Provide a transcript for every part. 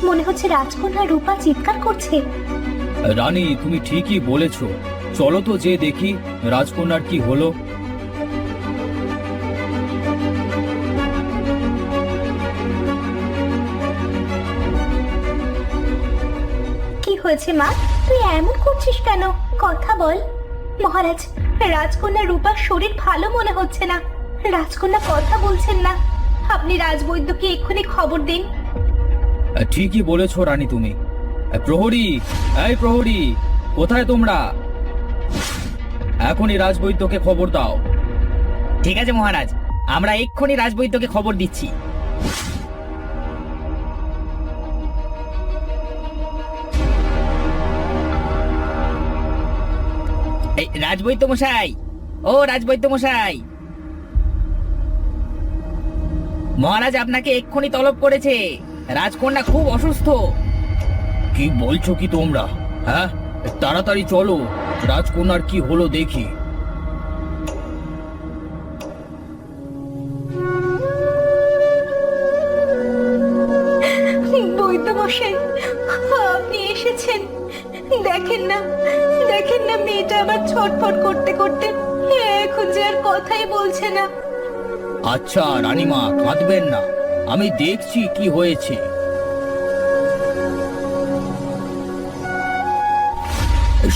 মনে হচ্ছে রাজকন্যা রূপা চিৎকার করছে। রানী, তুমি ঠিকই বলেছ। চলো তো যে দেখি রাজকন্যার কি হলো। কি হয়েছে মা, তুই এমন করছিস কেন? কথা বল। মহারাজ, রাজকন্যা রূপার শরীর ভালো মনে হচ্ছে না। রাজকন্যা কথা বলছেন না। আপনি রাজবৈদ্যকে এক্ষুনি খবর দিন। ঠিকই বলেছ রানী তুমি। প্রহরী, এই প্রহরী, কোথায় তোমরা? এখনই রাজবৈদ্যকে খবর দাও। ঠিক আছে মহারাজ, আমরা এক্ষুনি রাজবৈদ্যকে খবর দিচ্ছি। এই রাজবৈদ্য মশাই, ও রাজবৈদ্য মশাই, মহারাজ আপনাকে এক্ষুনি তলব করেছে। রাজকন্যা খুব অসুস্থ। কি বলছো কি তোমরা? হ্যাঁ, তাড়াতাড়ি চলো, রাজকন্যার কি হলো দেখি। বৈদ্য মশাই, আপনি এসেছেন। দেখেন না, দেখেন না, মেয়েটা আবার ছটফট করতে করতে এখন যে আর কথাই বলছে না। আচ্ছা রানীমা, কাঁদবেন না, আমি দেখছি কি হয়েছে।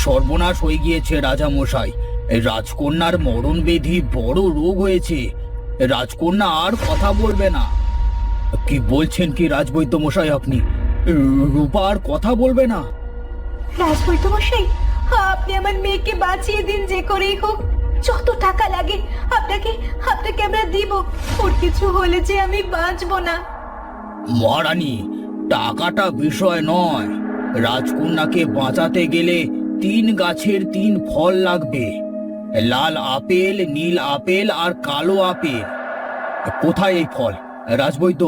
সর্বনাশ হয়ে গিয়েছে রাজা মশাই। রাজকন্যার মরণ ব্যাধি, বড় রোগ হয়েছে। রাজকন্যা আর কথা বলবে না। কি বলছেন কি রাজবৈদ্য মশাই আপনি? রূপা আর কথা বলবে না? রাজবৈদ্য মশাই, আপনি আমার মেয়েকে বাঁচিয়ে দিন, যে করেই হোক। যত টাকা লাগে আপনাকে আপনাকে আমরা দিব। ওর কিছু হলে যে আমি বাঁচবো না। মহারানী, টাকাটা বিষয় নয়। রাজকন্যাকে বাঁচাতে গেলে 3 গাছের 3 ফল লাগবে। লাল আপেল, নীল আপেল আর কালো আপেল। কোথায় এই ফল? রাজবৈদ্য,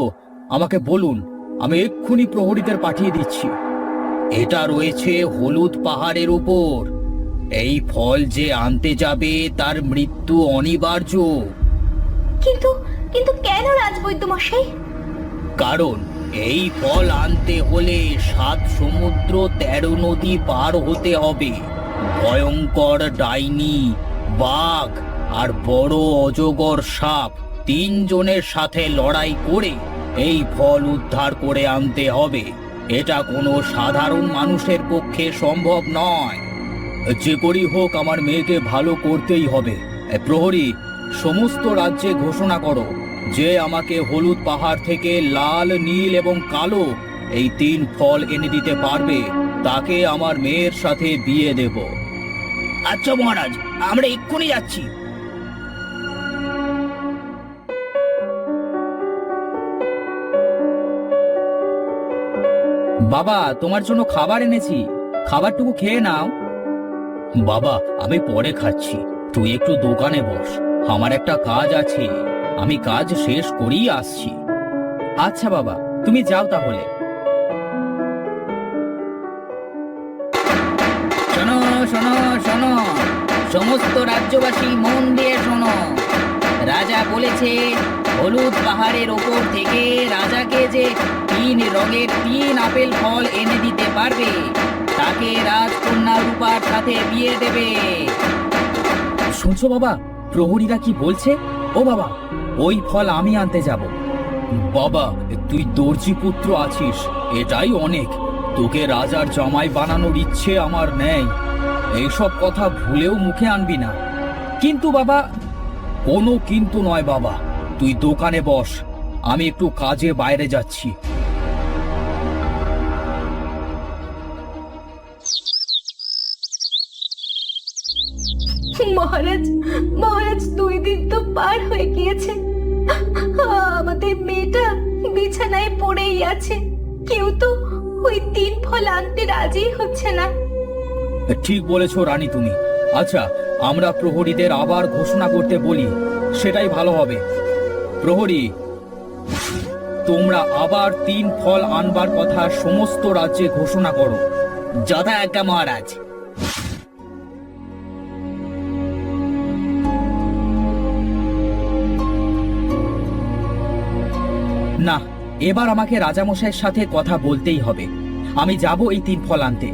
আমাকে বলুন, আমি এক্ষুনি প্রহরীদের পাঠিয়ে দিচ্ছি। এটা রয়েছে হলুদ পাহাড়ের উপর। এই ফল যে আনতে যাবে তার মৃত্যু অনিবার্য। কিন্তু কিন্তু কেন রাজবৈদ্য মশাই? কারণ এই ফল আনতে হলে 7 সমুদ্র 13 নদী পার হতে হবে। ভয়ঙ্কর ডাইনি, বাঘ আর বড় অজগর সাপ 3 জনের সাথে লড়াই করে এই ফল উদ্ধার করে আনতে হবে। এটা কোনো সাধারণ মানুষের পক্ষে সম্ভব নয়। যে করেই হোক আমার মেয়েকে ভালো করতেই হবে। প্রহরী, সমস্ত রাজ্যে ঘোষণা করো যে আমাকে হলুদ পাহাড় থেকে লাল, নীল এবং কালো এই 3 ফল এনে দিতে পারবে তাকে আমার মেয়ের সাথে বিয়ে দেব। আচ্ছা মহারাজ, আমরা এক্ষুনি যাচ্ছি। বাবা, তোমার জন্য খাবার এনেছি, খাবারটুকু খেয়ে নাও। বাবা, আমি পরে খাচ্ছি, তুই একটু দোকানে বস, আমার একটা কাজ আছে, আমি কাজ শেষ করেই আসছি। আচ্ছা বাবা, তুমি যাও তাহলে। শোনো শোনো শোনো, সমস্ত রাজ্যবাসী মন দিয়ে শোনো। রাজা বলেছে হলুদ পাহাড়ের ওপর থেকে রাজাকে যে 3 রঙের 3 আপেল ফল এনে দিতে পারবে তাকে রাজকন্যা রূপার সাথে বিয়ে দেবে। শুনছো বাবা, প্রহরীরা কি বলছে? ও বাবা, ওই ফল আমি আনতে যাব। বাবা, তুই দর্জি পুত্র আছিস, এটাই অনেক। তোকে রাজার জামাই বানানোর ইচ্ছে আমার নেই। এইসব কথা ভুলেও মুখে আনবি না। কিন্তু বাবা, কোনো কিন্তু নয় বাবা, তুই দোকানে বস, আমি একটু কাজে বাইরে যাচ্ছি। মহারাজ, মহারাজ, 2 দিন তো পার হয়ে গিয়েছে। আমাদের মেয়েটা বিছানায় পড়েই আছে। কেউ তো ওই 3 ফল আনতে রাজি হচ্ছে না। ঠিক বলেছো রানী তুমি। আচ্ছা, আমরা প্রহরীদের আবার ঘোষণা করতে বলি, সেটাই ভালো হবে। প্রহরী, তোমরা আবার 3 ফল আনবার কথা সমস্ত রাজ্যে ঘোষণা করো। যথা আজ্ঞা মহারাজ। না, এবার আমাকে রাজামশাইয়ের সাথে কথা বলতেই হবে। আমি যাব এই 3 ফল আনতে।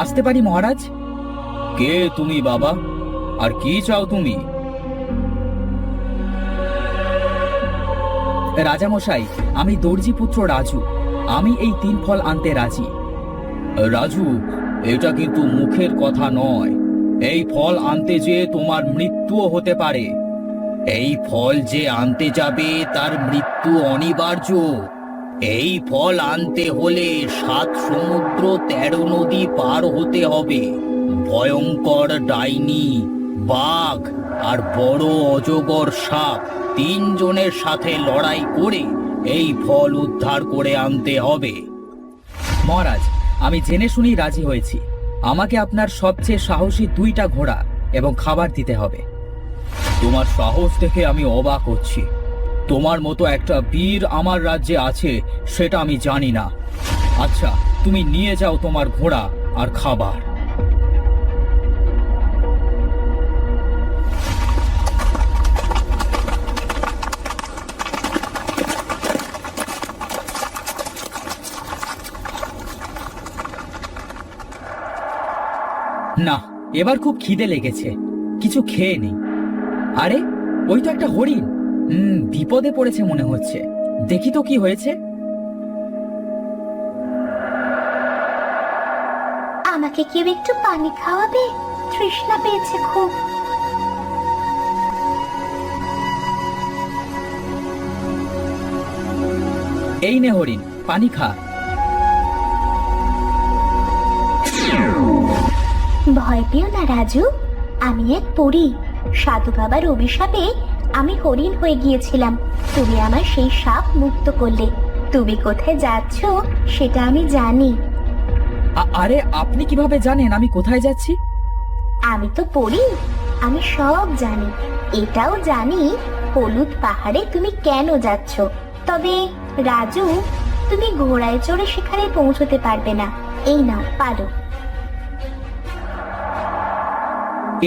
আসতে পারি মহারাজ? কে তুমি বাবা, আর কি চাও তুমি? রাজামশাই, আমি দর্জি পুত্র রাজু। আমি এই 3 ফল আনতে রাজি। রাজু, এটা কিন্তু মুখের কথা নয়। এই ফল আনতে যে তোমার মৃত্যুও হতে পারে। এই ফল যে আনতে যাবে তার মৃত্যু অনিবার্য। এই ফল আনতে হলে 7 সমুদ্র 13 নদী পার হতে হবে। ভয়ঙ্কর ডাইনি, বাঘ আর বড় অজগর সাপ 3 জনের সাথে লড়াই করে এই ফল উদ্ধার করে আনতে হবে। মহারাজ, আমি জেনে শুনেই রাজি হয়েছি। আমাকে আপনার সবচেয়ে সাহসী 2টা ঘোড়া এবং খাবার দিতে হবে। তোমার সাহস দেখে আমি অবাক হচ্ছি। তোমার মতো একটা বীর আমার রাজ্যে আছে সেটা আমি জানি না। আচ্ছা, তুমি নিয়ে যাও তোমার ঘোড়া আর খাবার। না, এবার খুব খিদে লেগেছে, কিছু খেয়ে নেই। আরে, ওই তো একটা হরিণ। বিপদে পড়েছে মনে হচ্ছে। দেখি তো কি হয়েছে। আমাকে কেউ একটু পানি খাওয়াবে? তৃষ্ণা পেয়েছে খুব। এই নে হরিণ, পানি খা। ভয় পেও না রাজু, আমি এক পরী। সাধু বাবার অভিশাপে আমি হরিণ হয়ে গিয়েছিলাম। তুমি আমার সেই সাপ মুক্ত করলে। তুমি কোথায় যাচ্ছ সেটা আমি জানি। আরে, আপনি কিভাবে জানেন আমি কোথায় যাচ্ছি? আমি তো পড়ি, আমি সব জানি। এটাও জানি হলুদ পাহাড়ে তুমি কেন যাচ্ছ। তবে রাজু, তুমি ঘোড়ায় চড়ে সেখানে পৌঁছতে পারবে না। এই নাও পালক।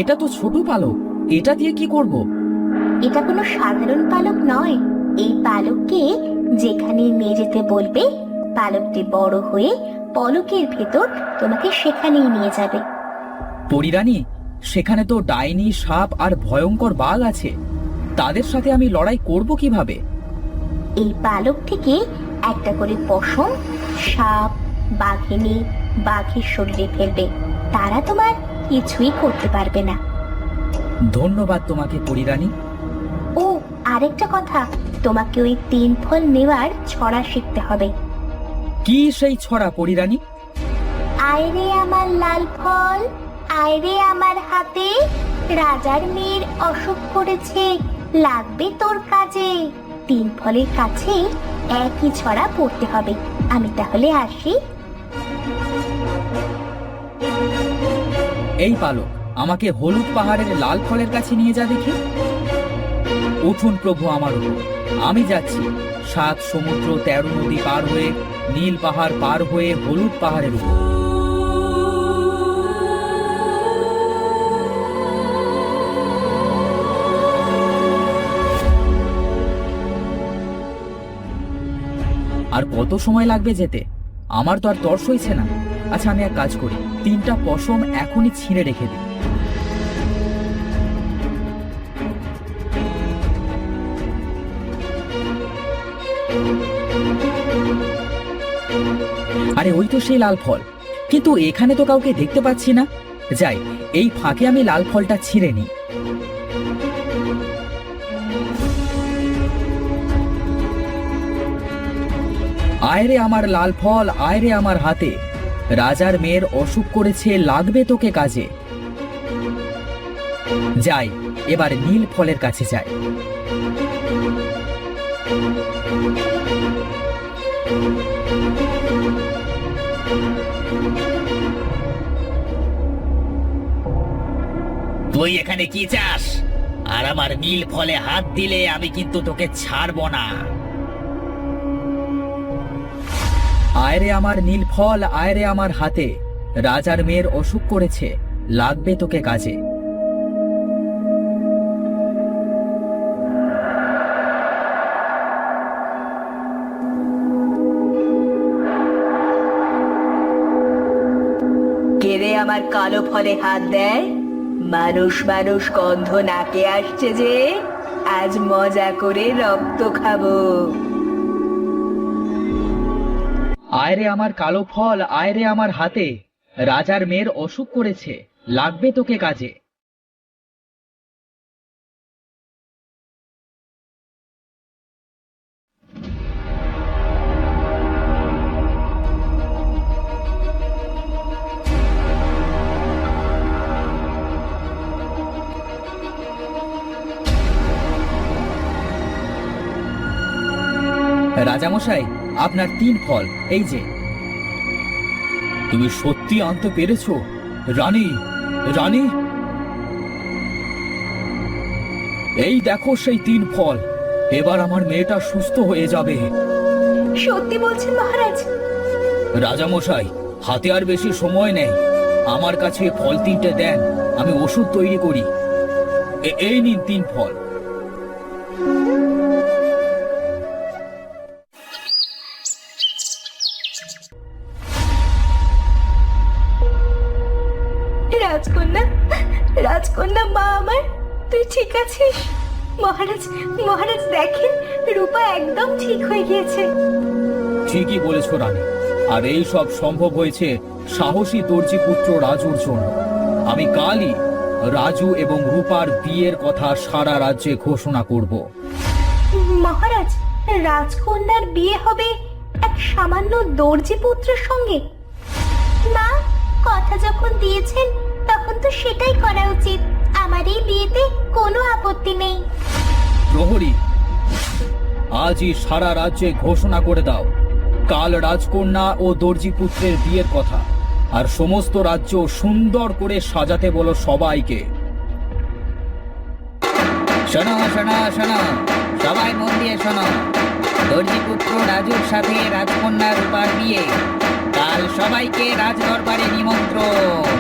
এটা তো ছোট পালক, এটা দিয়ে কি করব? এটা কোনো সাধারণ পালক নয়। এই পালককে যেখানে নিয়ে যেতে বলবে, পালকটি বড় হয়ে পলকের ভেতর তোমাকে সেখানেই নিয়ে যাবে। পরিরানী, সেখানে তো ডাইনি, সাপ আর ভয়ঙ্কর বাঘ আছে। তাদের সাথে আমি লড়াই করব কিভাবে? এই পালক থেকে একটা করে পশম সাপ, বাঘিনী, বাঘের শরীরে ফেলবে। তারা তোমার কিছুই করতে পারবে না। ধন্যবাদ তোমাকে পরিরানী। ও, আরেকটা কথা, তোমাকে ওই 3 ফল নেওয়ার ছড়া শিখতে হবে। কি সেই ছড়া পরিরানী? আয়রে আমার লাল ফল, আয়রে আমার হাতে, রাজার মেয়ের অসুখ করেছে, লাগবে তোর কাজে। 3 ফলের কাছে একই ছড়া পড়তে হবে। আমি তাহলে আসি। এই পালক, আমাকে হলুদ পাহাড়ের লাল ফলের কাছে নিয়ে যা দেখি। উঠুন প্রভু আমার উপর। আমি যাচ্ছি 7 সমুদ্র 13 নদী পার হয়ে, নীল পাহাড় পার হয়ে হলুদ পাহাড়ের উপর। আর কত সময় লাগবে যেতে? আমার তো আর তর্স হইছে না। আচ্ছা, আমি এক কাজ করি, 3টা পশম এখনই ছিঁড়ে রেখে দিই। আরে, ওই তো সেই লাল ফল, কিন্তু এখানে তো কাউকে দেখতে পাচ্ছি না। যাই, এই ফাঁকে আমি লাল ফলটা ছিঁড়ে নিই। আয়রে আমার লাল ফল, আয়রে আমার হাতে, রাজার মেয়ের অসুখ করেছে, লাগবে তোকে কাজে। যাই, এবার নীল ফলের কাছে যাই। তুই এখানে কি চাস? আর আমার নীল ফলে হাত দিলে আমি কিন্তু তোকে ছাড়বো না। আয়রে আমার নীল ফল, আয়রে আমার হাতে, রাজার মেয়ের অসুখ করেছে, লাগবে তোকে কাজে। কেড়ে আমার কালো ফলে হাত দেয়, মানুষ মানুষ গন্ধ নাকে আসছে যে, আজ মজা করে রক্ত খাবো। আয় রে আমার কালো ফল, আয় রে আমার হাতে, রাজার মেয়ের অসুখ করেছে, লাগবে তোকে কাজে। রাজামশাই, আপনার 3 ফল, এই যে। তুমি সত্যি আনতে পেরেছো রানী? রানী, এই দেখো সেই 3 ফল। এবার আমার মেয়েটা সুস্থ হয়ে যাবে। সত্যি বলছেন মহারাজ? রাজামশাই, হাতে আর বেশি সময় নেই, আমার কাছে ফল 3টে দেন, আমি ওষুধ তৈরি করি। এই নিন 3 ফল। রাজকন্যা, রাজকন্যা মা আমার, তুই ঠিক আছিস? মহারাজ, মহারাজ দেখেন, রূপা একদম ঠিক হয়ে গিয়েছে। ঠিকই বলেছো রানী, আর এই সব সম্ভব হয়েছে সাহসী দর্জি পুত্র রাজুর জন্য। আমি কালই রাজু এবং রূপার বিয়ের কথা সারা রাজ্যে ঘোষণা করব। মহারাজ, রাজকন্যার বিয়ে হবে এক সামান্য দর্জি পুত্রের সঙ্গে? মা, কথা যখন দিয়েছেন তখন তো সেটাই করা উচিত। আমার এই বিয়েতে কোনো আপত্তি নেই। প্রহরী, আজই সারা রাজ্যে ঘোষণা করে দাও কাল রাজকন্যা ও দর্জি পুত্রের বিয়ের কথা, আর সমস্ত রাজ্য সুন্দর করে সাজাতে বলো সবাইকে। শোনো শোনো শোনো, সবাই মন দিয়ে শোনো। দর্জিপুত্র রাজুর সাথে রাজকন্যা রূপার বিয়ে, কাল সবাইকে রাজদরবারে নিমন্ত্রণ।